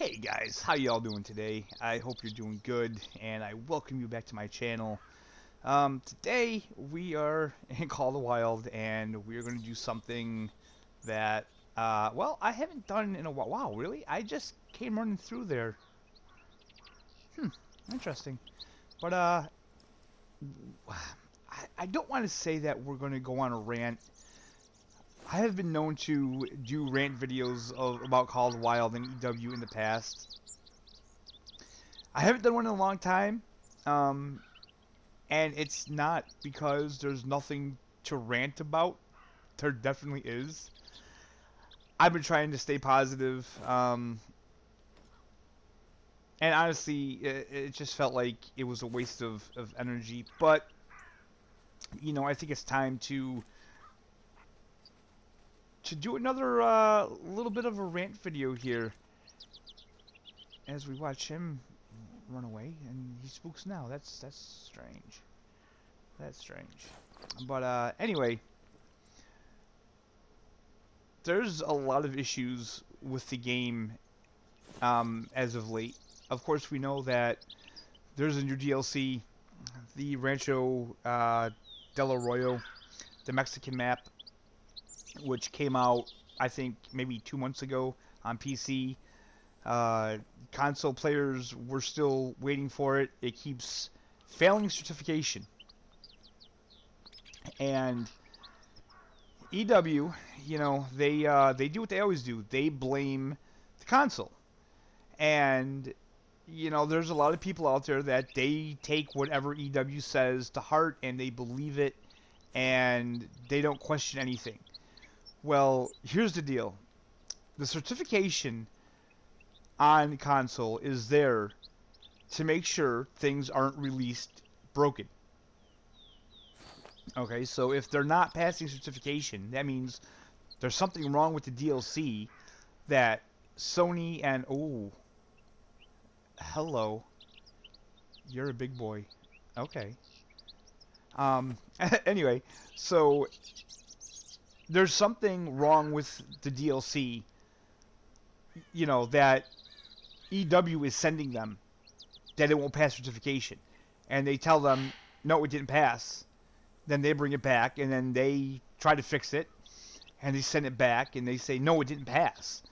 Hey guys, how y'all doing today? I hope you're doing good, and I welcome you back to my channel. Today we are in Call of the Wild, and we're going to do something that, well, I haven't done in a while. Wow, really? I just came running through there. Interesting. But, I don't want to say that we're going to go on a rant. I have been known to do rant videos about Call of the Wild and EW in the past. I haven't done one in a long time, and it's not because there's nothing to rant about. There definitely is. I've been trying to stay positive, and honestly, it just felt like it was a waste of energy. But, I think it's time to do another little bit of a rant video here as we watch him run away, and he spooks now. That's strange. That's strange. But anyway, there's a lot of issues with the game as of late. Of course, we know that there's a new DLC, the Rancho Del Arroyo, the Mexican map, which came out, I think, maybe 2 months ago on PC. Console players were still waiting for it. It keeps failing certification. And EW, they do what they always do. They blame the console. And, there's a lot of people out there that they take whatever EW says to heart and they believe it and they don't question anything. Well, here's the deal. The certification on console is there to make sure things aren't released broken. Okay, so if they're not passing certification, that means there's something wrong with the DLC that Sony and... Oh, hello. You're a big boy. Okay. Anyway, so there's something wrong with the DLC, that EW is sending them, that it won't pass certification. And they tell them, no, it didn't pass. Then they bring it back, and then they try to fix it, and they send it back, and they say, no, it didn't pass.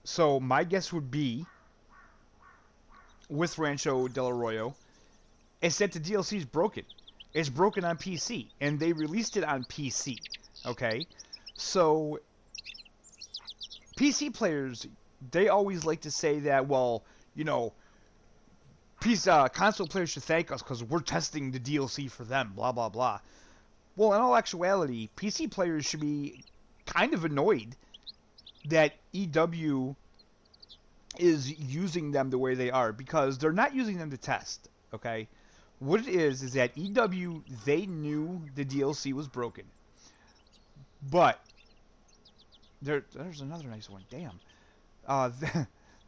So my guess would be, with Rancho Del Arroyo, is that the DLC is broken. It's broken on PC, and they released it on PC. Okay? So, PC players, they always like to say that, well, console players should thank us because we're testing the DLC for them, blah, blah, blah. Well, in all actuality, PC players should be kind of annoyed that EW is using them the way they are, because they're not using them to test, okay? What it is that EW, they knew the DLC was broken. But, there's another nice one, damn.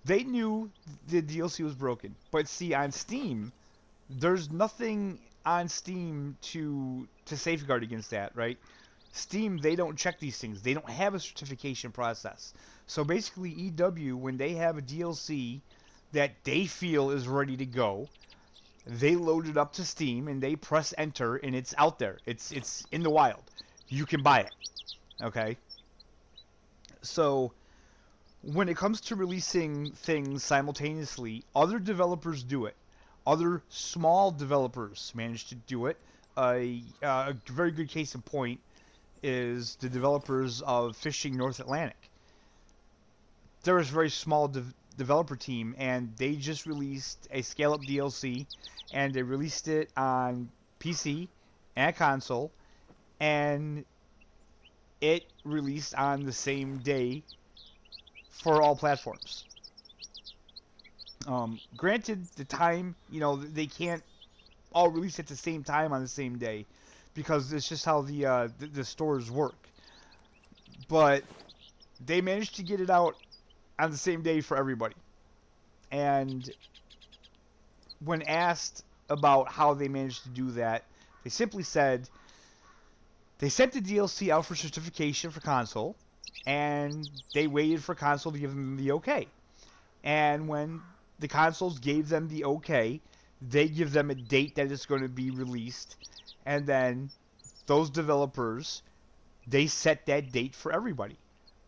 They knew the DLC was broken. But see, on Steam, there's nothing on Steam to safeguard against that, right? Steam, they don't check these things. They don't have a certification process. So basically, EW, when they have a DLC that they feel is ready to go, they load it up to Steam and they press enter and it's out there. It's in the wild. You can buy it. Okay? So, when it comes to releasing things simultaneously, other developers do it. Other small developers manage to do it. A very good case in point is the developers of Fishing North Atlantic. They're a very small developer team, and they just released a scale-up DLC, and they released it on PC and console, and it released on the same day for all platforms. Granted, the time, they can't all release at the same time on the same day, because it's just how the stores work. But they managed to get it out on the same day for everybody. And when asked about how they managed to do that, they simply said they sent the DLC out for certification for console, and they waited for console to give them the okay. And when the consoles gave them the okay, they give them a date that it's going to be released, and then those developers, they set that date for everybody.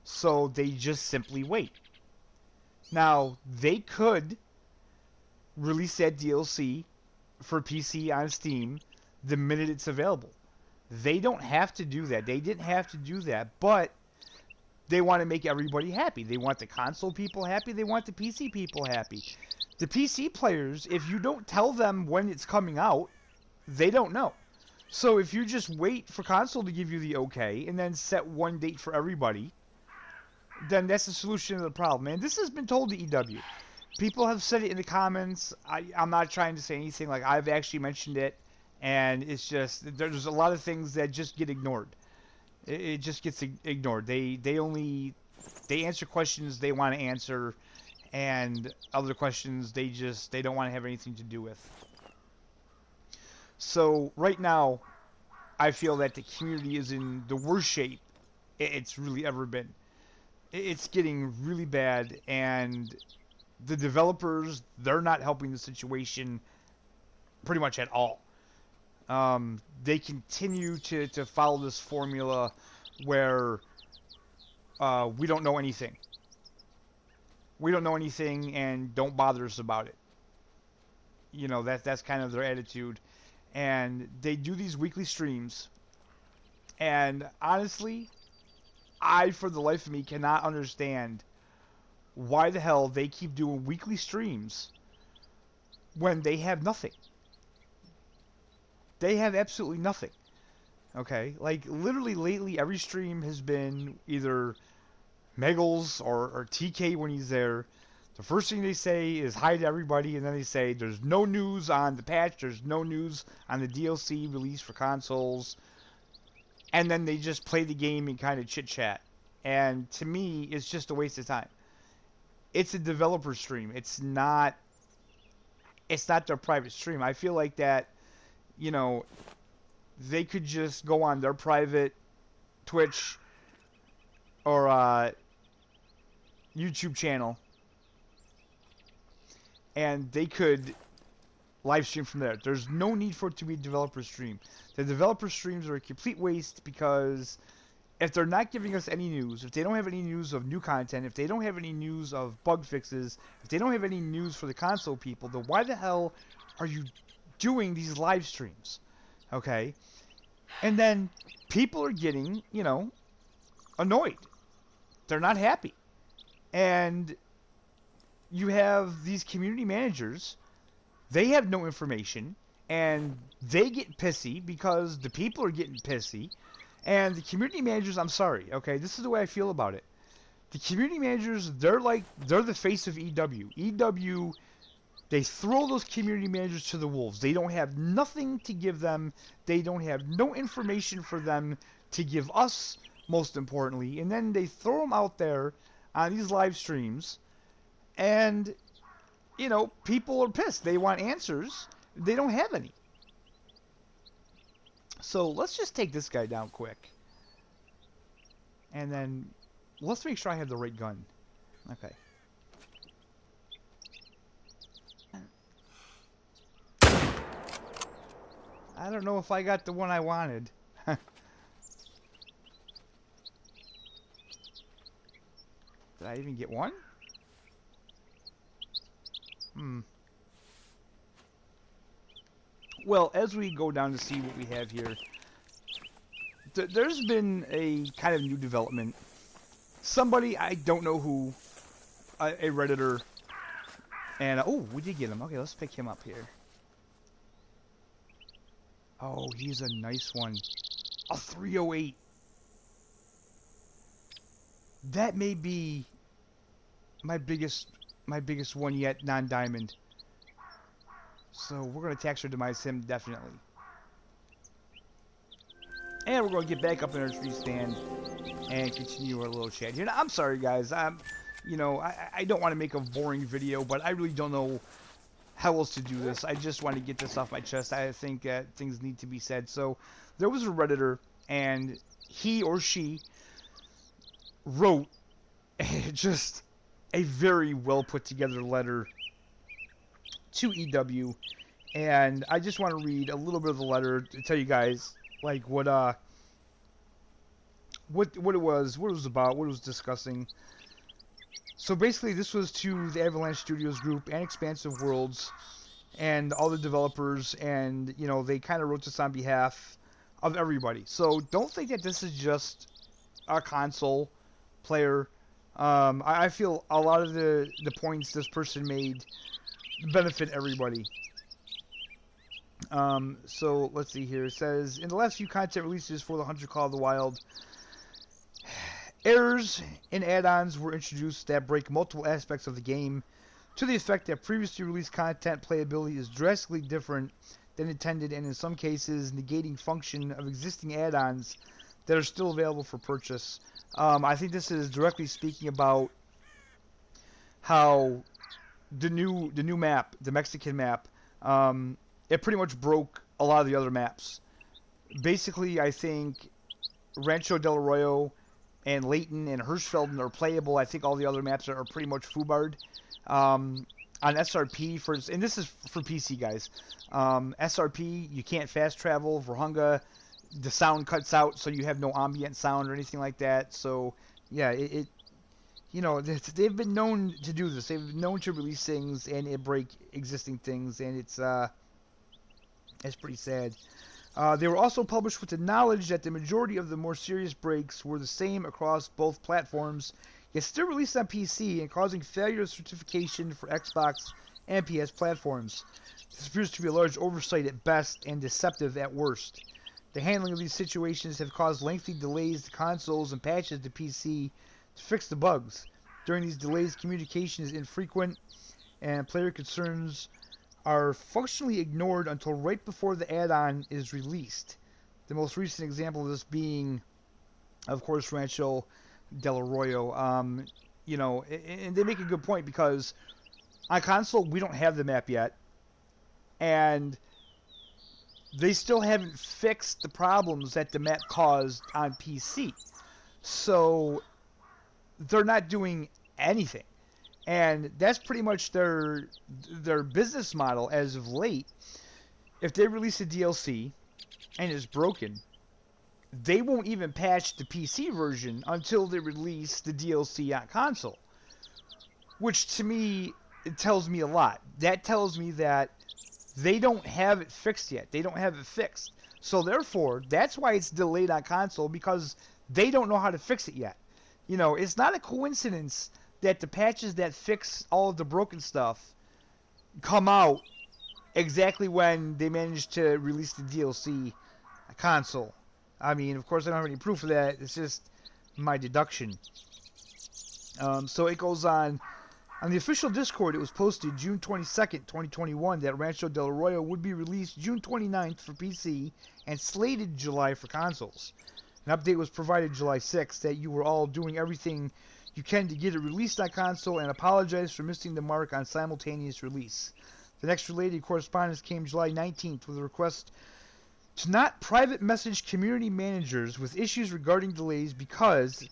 So they just simply wait. Now, they could release that DLC for PC on Steam the minute it's available. They don't have to do that. They didn't have to do that, but they want to make everybody happy. They want the console people happy. They want the PC people happy. The PC players, if you don't tell them when it's coming out, they don't know. So if you just wait for console to give you the okay and then set one date for everybody, then that's the solution to the problem. And this has been told to EW. People have said it in the comments. I'm not trying to say anything. Like, I've actually mentioned it, and it's just, there's a lot of things that just get ignored. It just gets ignored. They answer questions they want to answer, and other questions they don't want to have anything to do with. So right now, I feel that the community is in the worst shape it's really ever been. It's getting really bad, and the developers, they're not helping the situation pretty much at all. They continue to follow this formula where we don't know anything. We don't know anything, and don't bother us about it. You know, that's kind of their attitude. And they do these weekly streams. And honestly, I, for the life of me, cannot understand why the hell they keep doing weekly streams when they have nothing. They have absolutely nothing. Okay? Like, literally lately, every stream has been either Megals or TK when he's there. The first thing they say is hi to everybody, and then they say there's no news on the patch, there's no news on the DLC release for consoles, and then they just play the game and kind of chit-chat. And to me, it's just a waste of time. It's a developer stream. It's not their private stream. I feel like that, you know, they could just go on their private Twitch or YouTube channel, and they could live stream from there. There's no need for it to be a developer stream. The developer streams are a complete waste, because if they're not giving us any news, if they don't have any news of new content, if they don't have any news of bug fixes, if they don't have any news for the console people, then why the hell are you doing these live streams? Okay? And then people are getting, you know, annoyed. They're not happy. And you have these community managers, they have no information, and they get pissy because the people are getting pissy. And the community managers, I'm sorry, okay, this is the way I feel about it. The community managers, they're the face of EW. EW, they throw those community managers to the wolves. They don't have nothing to give them. They don't have no information for them to give us, most importantly. And then they throw them out there on these live streams, and, you know, people are pissed. They want answers. They don't have any. So let's just take this guy down quick. And then let's make sure I have the right gun. Okay. I don't know if I got the one I wanted. Did I even get one? Well, as we go down to see what we have here, there's been a kind of new development. Somebody, I don't know who, a Redditor, and, oh, we did get him. Okay, let's pick him up here. Oh, he's a nice one. A 308. That may be my biggest one yet, non-diamond. So we're going to taxidermise him, definitely. And we're going to get back up in our tree stand and continue our little chat here. Now, I'm sorry, guys. You know, I don't want to make a boring video, but I really don't know how else to do this. I just want to get this off my chest. I think things need to be said. So there was a Redditor, and he or she wrote just a very well put together letter to EW, and I just want to read a little bit of the letter to tell you guys like what it was, what it was about, what it was discussing. So basically, this was to the Avalanche Studios group and Expansive Worlds and all the developers, and you know, they kind of wrote this on behalf of everybody. So don't think that this is just a console player. I feel a lot of the points this person made benefit everybody. So let's see here. It says, in the last few content releases for the Hunter Call of the Wild, errors in add-ons were introduced that break multiple aspects of the game, to the effect that previously released content playability is drastically different than intended, and in some cases negating function of existing add-ons that are still available for purchase. I think this is directly speaking about how the new map, the Mexican map, it pretty much broke a lot of the other maps. Basically, I think Rancho Del Arroyo and Layton and Hirschfelden are playable. I think all the other maps are pretty much foobarred. On SRP, and this is for PC guys, SRP, you can't fast travel. Verhunga, the sound cuts out, so you have no ambient sound or anything like that. So, yeah, you know, they've been known to do this. They've been known to release things and it break existing things, and it's pretty sad. They were also published with the knowledge that the majority of the more serious breaks were the same across both platforms, yet still released on PC and causing failure of certification for Xbox and PS platforms. This appears to be a large oversight at best and deceptive at worst. The handling of these situations have caused lengthy delays to consoles and patches to PC to fix the bugs. During these delays, communication is infrequent and player concerns are functionally ignored until right before the add-on is released. The most recent example of this being, of course, Rancho Del Arroyo. You know, and they make a good point, because on console we don't have the map yet, and they still haven't fixed the problems that the map caused on PC. So they're not doing anything. And that's pretty much their business model as of late. If they release a DLC and it's broken, they won't even patch the PC version until they release the DLC on console. Which to me, it tells me a lot. That tells me that they don't have it fixed yet. They don't have it fixed. So therefore, that's why it's delayed on console, because they don't know how to fix it yet. You know, it's not a coincidence that the patches that fix all of the broken stuff come out exactly when they manage to release the DLC console. I mean, of course, I don't have any proof of that. It's just my deduction. So it goes on. On the official Discord, it was posted June 22nd, 2021, that Rancho Del Arroyo would be released June 29th for PC and slated July for consoles. An update was provided July 6th that you were all doing everything you can to get it released on console, and apologize for missing the mark on simultaneous release. The next related correspondence came July 19th with a request to not private message community managers with issues regarding delays because,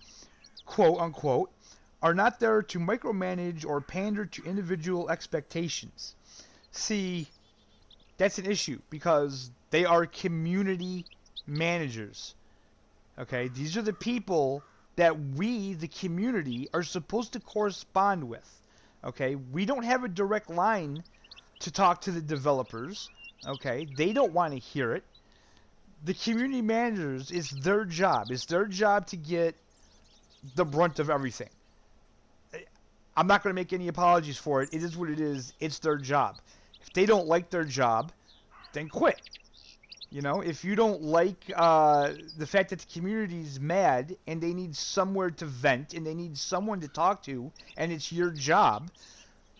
quote unquote, are not there to micromanage or pander to individual expectations. See, that's an issue, because they are community managers. Okay, these are the people that we, the community, are supposed to correspond with. Okay, we don't have a direct line to talk to the developers. Okay, they don't want to hear it. The community managers, it's their job. It's their job to get the brunt of everything. I'm not going to make any apologies for it. It is what it is. It's their job. If they don't like their job, then quit. You know, if you don't like the fact that the community's mad and they need somewhere to vent and they need someone to talk to, and it's your job,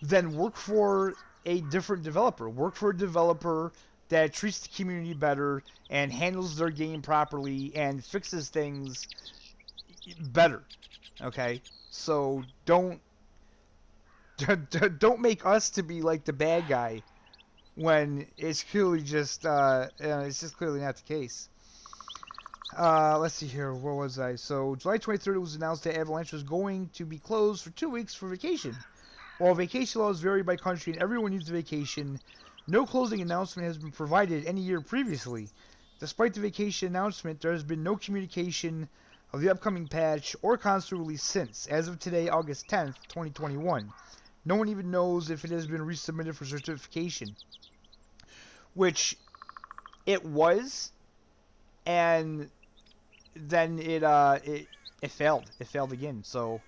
then work for a different developer. Work for a developer that treats the community better and handles their game properly and fixes things better. Okay? So don't make us to be like the bad guy when it's clearly just it's just clearly not the case. Let's see here. Where was I? So, July 23rd, it was announced that Avalanche was going to be closed for 2 weeks for vacation. While vacation laws vary by country and everyone needs a vacation, no closing announcement has been provided any year previously. Despite the vacation announcement, there has been no communication of the upcoming patch or console release since, as of today, August 10th, 2021. No one even knows if it has been resubmitted for certification. Which it was, and then it failed. It failed again. So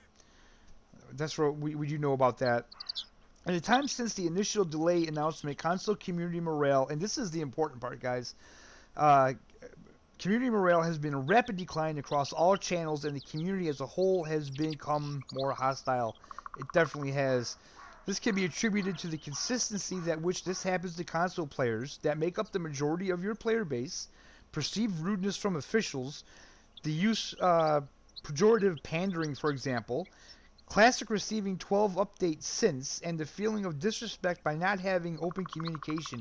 that's what we do know about that. In the time since the initial delay announcement, console community morale, and this is the important part, guys, community morale has been in rapid decline across all channels, and the community as a whole has become more hostile. It definitely has. This can be attributed to the consistency that which this happens to console players that make up the majority of your player base, perceived rudeness from officials, the use pejorative pandering, for example, Classic receiving 12 updates since, and the feeling of disrespect by not having open communication.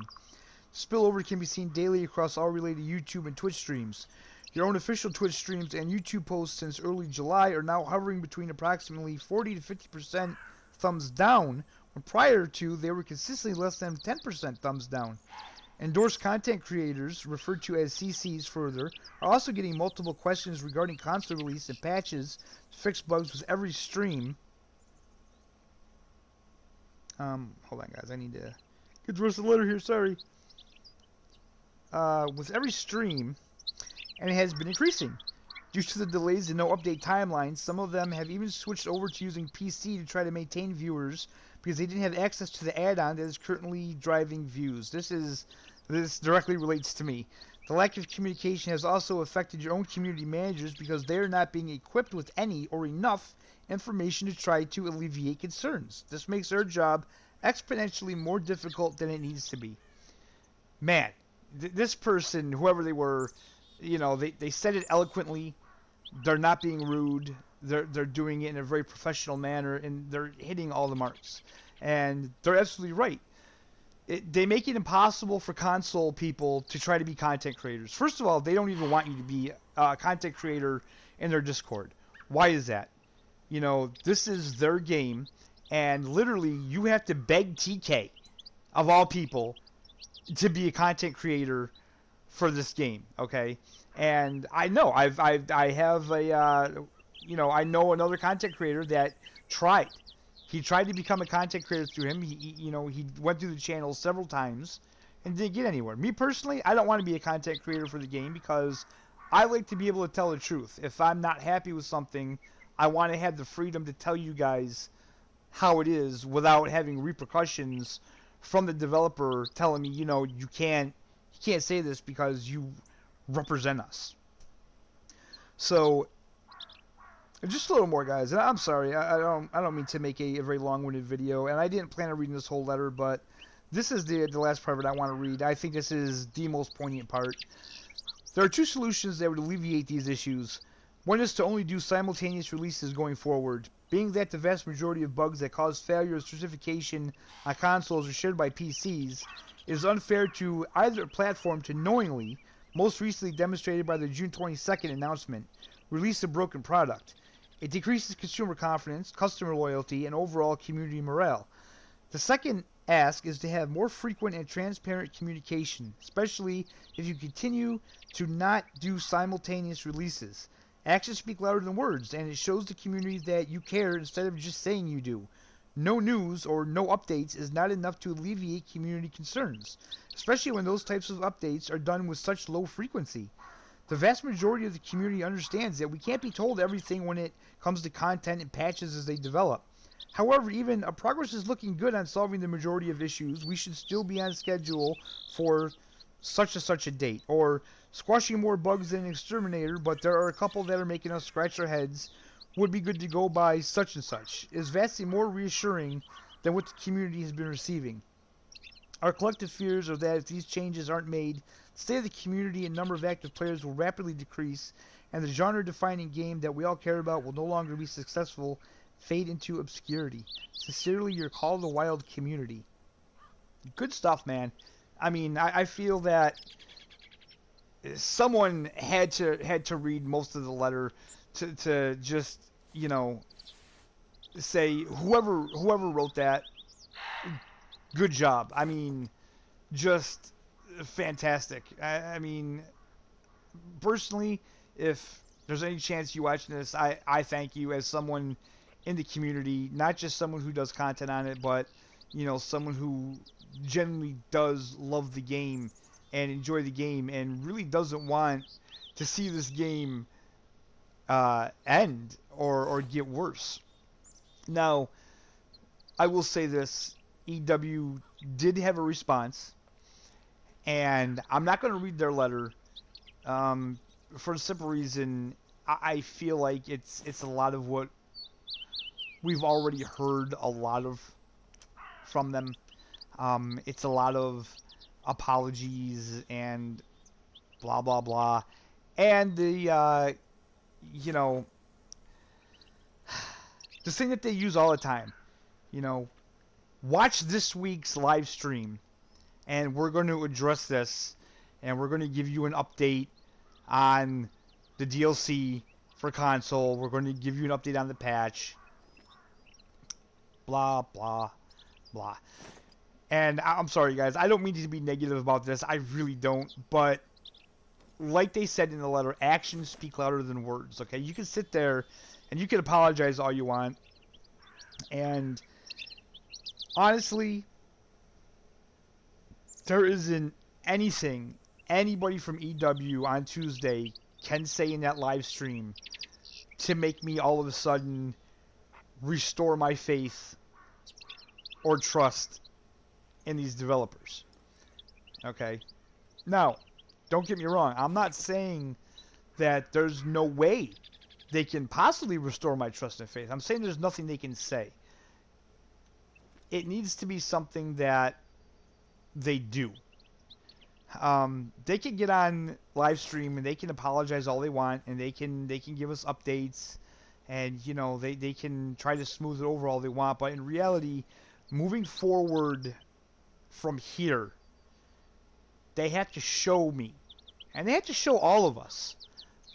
Spillover can be seen daily across all related YouTube and Twitch streams. Your own official Twitch streams and YouTube posts since early July are now hovering between approximately 40 to 50% thumbs down, when prior to they were consistently less than 10% thumbs down. Endorsed content creators, referred to as CCs further, are also getting multiple questions regarding console release and patches to fix bugs with every stream. Hold on, guys. I need to get the rest of the letter here. Sorry. With every stream, and it has been increasing. Due to the delays and no update timelines, some of them have even switched over to using PC to try to maintain viewers because they didn't have access to the add-on that is currently driving views. This directly relates to me. The lack of communication has also affected your own community managers because they are not being equipped with any or enough information to try to alleviate concerns. This makes their job exponentially more difficult than it needs to be. Man, this person, whoever they were, you know, they said it eloquently. They're not being rude. They're doing it in a very professional manner, and they're hitting all the marks. And they're absolutely right. They make it impossible for console people to try to be content creators. First of all, they don't even want you to be a content creator in their Discord. Why is that? You know, this is their game, and literally you have to beg TK, of all people, to be a content creator for this game, okay? And I know I have a I know another content creator that tried. He tried to become a content creator through him. He went through the channel several times and didn't get anywhere. Me personally, I don't want to be a content creator for the game because I like to be able to tell the truth. If I'm not happy with something, I want to have the freedom to tell you guys how it is without having repercussions from the developer telling me, you can't say this because you represent us. So just a little more, guys. And I'm sorry, I don't mean to make a very long-winded video, and I didn't plan on reading this whole letter, but this is the last part of it I want to read. I think this is the most poignant part. There are two solutions that would alleviate these issues. One is to only do simultaneous releases going forward, being that the vast majority of bugs that cause failure of certification on consoles are shared by PCs. It is unfair to either platform to knowingly, most recently demonstrated by the June 22nd announcement, release a broken product. It decreases consumer confidence, customer loyalty, and overall community morale. The second ask is to have more frequent and transparent communication, especially if you continue to not do simultaneous releases. Actions speak louder than words, and it shows the community that you care instead of just saying you do. No news or no updates is not enough to alleviate community concerns, especially when those types of updates are done with such low frequency. The vast majority of the community understands that we can't be told everything when it comes to content and patches as they develop. However, even progress is looking good on solving the majority of issues, we should still be on schedule for such and such a date, or squashing more bugs than an exterminator, but there are a couple that are making us scratch our heads, would be good to go by such and such, is vastly more reassuring than what the community has been receiving. Our collective fears are that if these changes aren't made, the state of the community and number of active players will rapidly decrease, and the genre-defining game that we all care about will no longer be successful, fade into obscurity. Sincerely, your Call of the Wild community. Good stuff, man. I mean, I feel that someone had to read most of the letter to just, you know, say whoever wrote that, good job. I mean, just fantastic. I mean, personally, if there's any chance you watching this, I thank you as someone in the community, not just someone who does content on it, but, you know, someone who genuinely does love the game and enjoy the game and really doesn't want to see this game end or get worse. Now, I will say this, EW did have a response, and I'm not going to read their letter for the simple reason I feel like it's a lot of what we've already heard a lot of from them. It's a lot of apologies and blah blah blah, and the you know, the thing that they use all the time, you know, watch this week's live stream and we're going to address this and we're going to give you an update on the DLC for console. We're going to give you an update on the patch. Blah, blah, blah. And I'm sorry, guys. I don't mean to be negative about this. I really don't. But like they said in the letter, actions speak louder than words. Okay? You can sit there and you can apologize all you want. And honestly, there isn't anything anybody from EW on Tuesday can say in that live stream to make me all of a sudden restore my faith or trust in these developers. Okay? Now, don't get me wrong. I'm not saying that there's no way they can possibly restore my trust and faith. I'm saying there's nothing they can say. It needs to be something that they do. They can get on live stream and they can apologize all they want, and they can give us updates, and you know they can try to smooth it over all they want. But in reality, moving forward from here, they have to show me, and they have to show all of us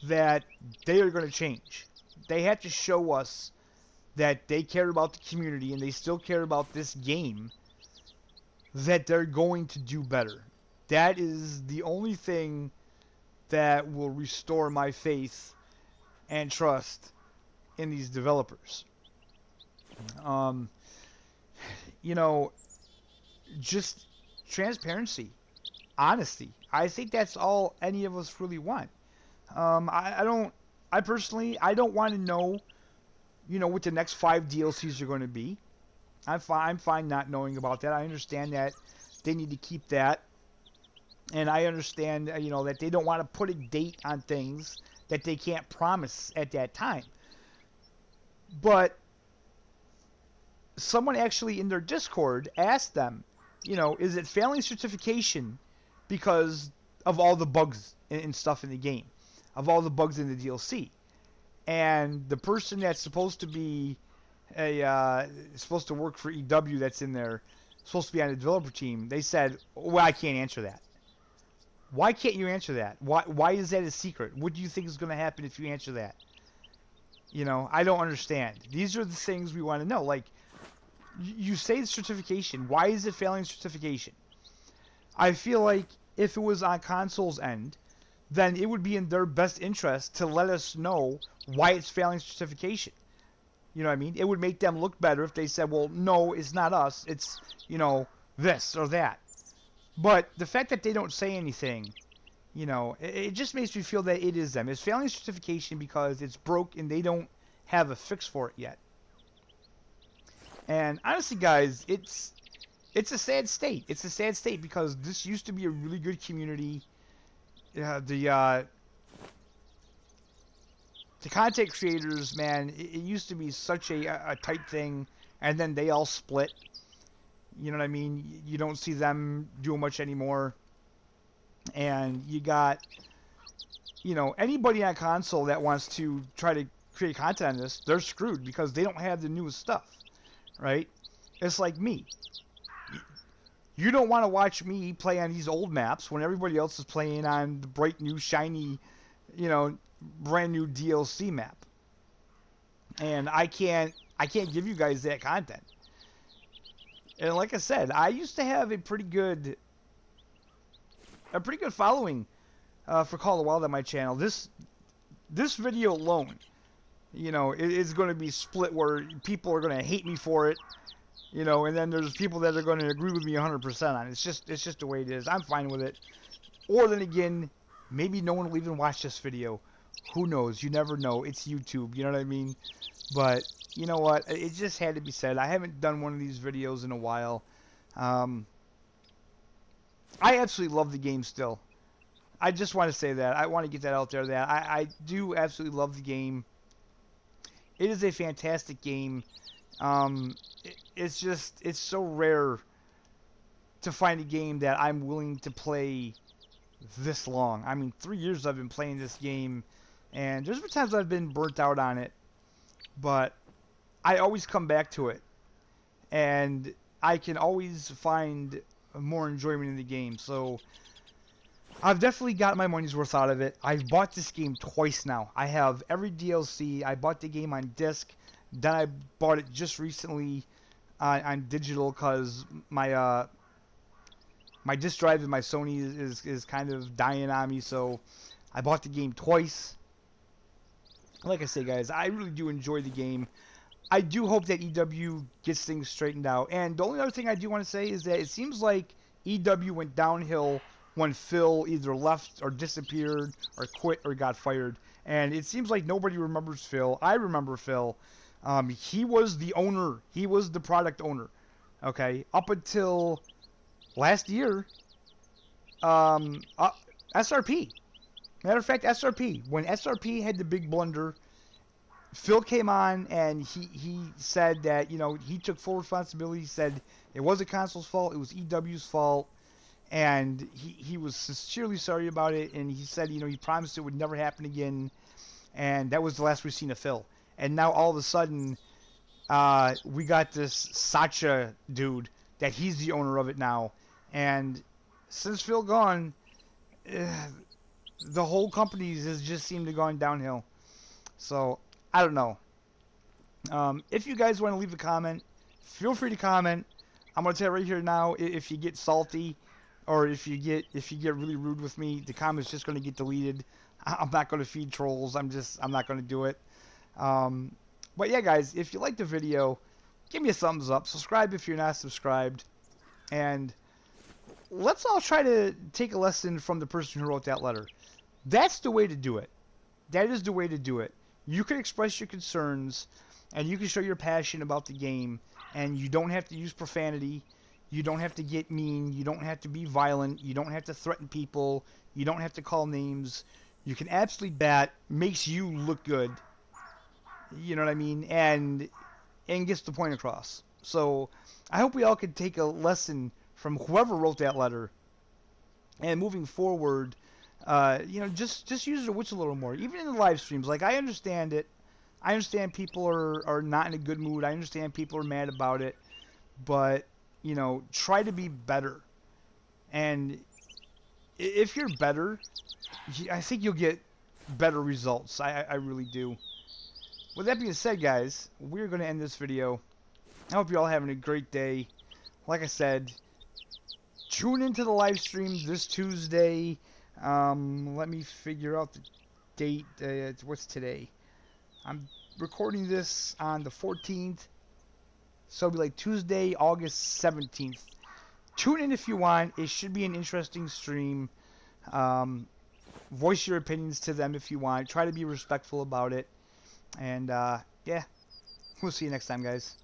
that they are going to change. They have to show us that they care about the community and they still care about this game, that they're going to do better. That is the only thing that will restore my faith and trust in these developers. You know, just transparency, honesty. I think that's all any of us really want. I personally don't want to know, you know, what the next 5 DLCs are going to be. I'm fine not knowing about that. I understand that they need to keep that. And I understand, you know, that they don't want to put a date on things that they can't promise at that time. But someone actually in their Discord asked them, you know, is it failing certification because of all the bugs and stuff in the game, of all the bugs in the DLC? And the person that's supposed to be supposed to work for EW that's in there, supposed to be on the developer team, they said, well, I can't answer that. Why can't you answer that? Why is that a secret? What do you think is going to happen if you answer that? You know, I don't understand. These are the things we want to know. Like, you say certification. Why is it failing certification? I feel like if it was on console's end, then it would be in their best interest to let us know why it's failing certification. You know what I mean? It would make them look better if they said, well, no, it's not us. It's, you know, this or that. But the fact that they don't say anything, you know, it just makes me feel that it is them. It's failing certification because it's broke and they don't have a fix for it yet. And honestly, guys, it's a sad state. It's a sad state because this used to be a really good community. The content creators, man, it used to be such a tight thing, and then they all split. You know what I mean? You don't see them doing much anymore. And you got, you know, anybody on console that wants to try to create content on this, they're screwed because they don't have the newest stuff, right? It's like me. You don't want to watch me play on these old maps when everybody else is playing on the bright new shiny, you know, brand new DLC map. And I can't give you guys that content. And like I said, I used to have a pretty good following for Call of the Wild on my channel. This video alone, you know, is going to be split where people are going to hate me for it, you know, and then there's people that are going to agree with me 100% on it. It's just the way it is. I'm fine with it. Or then again, maybe no one will even watch this video. Who knows? You never know. It's YouTube. You know what I mean? But you know what? It just had to be said. I haven't done one of these videos in a while. I absolutely love the game still. I just want to say that. I want to get that out there that I do absolutely love the game. It is a fantastic game. It's so rare to find a game that I'm willing to play this long. I mean, 3 years I've been playing this game, and there's been times I've been burnt out on it, but I always come back to it, and I can always find more enjoyment in the game. So I've definitely got my money's worth out of it. I've bought this game twice now. I have every DLC. I bought the game on disc, then I bought it just recently on digital because my my disc drive in my Sony is kind of dying on me, so I bought the game twice. Like I say, guys, I really do enjoy the game. I do hope that EW gets things straightened out. And the only other thing I do want to say is that it seems like EW went downhill when Phil either left or disappeared or quit or got fired. And it seems like nobody remembers Phil. I remember Phil. He was the owner. He was the product owner. Okay? Up until last year, SRP. Matter of fact, SRP. When SRP had the big blunder, Phil came on and he said that, you know, he took full responsibility. He said it wasn't console's fault, it was EW's fault, and he was sincerely sorry about it. And he said, you know, he promised it would never happen again, and that was the last we've seen of Phil. And now all of a sudden, we got this Sacha dude that he's the owner of it now, and since Phil gone, the whole company has just seemed to gone downhill. So I don't know. If you guys want to leave a comment, feel free to comment. I'm gonna tell you right here now, if you get salty or if you get really rude with me, the comment's just gonna get deleted. I'm not gonna feed trolls. I'm not gonna do it. But yeah, guys, if you like the video, give me a thumbs up. Subscribe if you're not subscribed, and let's all try to take a lesson from the person who wrote that letter. That's the way to do it. That is the way to do it. You can express your concerns, and you can show your passion about the game, and you don't have to use profanity. You don't have to get mean. You don't have to be violent. You don't have to threaten people. You don't have to call names. You can absolutely that makes you look good. You know what I mean? And gets the point across. So I hope we all could take a lesson from whoever wrote that letter, and moving forward, you know, just use the wits a little more, even in the live streams. Like, I understand it. I understand people are not in a good mood. I understand people are mad about it, but you know, try to be better. And if you're better, I think you'll get better results. I really do. With that being said, guys, we're going to end this video. I hope you're all having a great day. Like I said, tune into the live stream this Tuesday. Let me figure out the date. What's today? I'm recording this on the 14th. So it'll be like Tuesday, August 17th. Tune in if you want. It should be an interesting stream. Voice your opinions to them if you want. Try to be respectful about it. And, yeah. We'll see you next time, guys.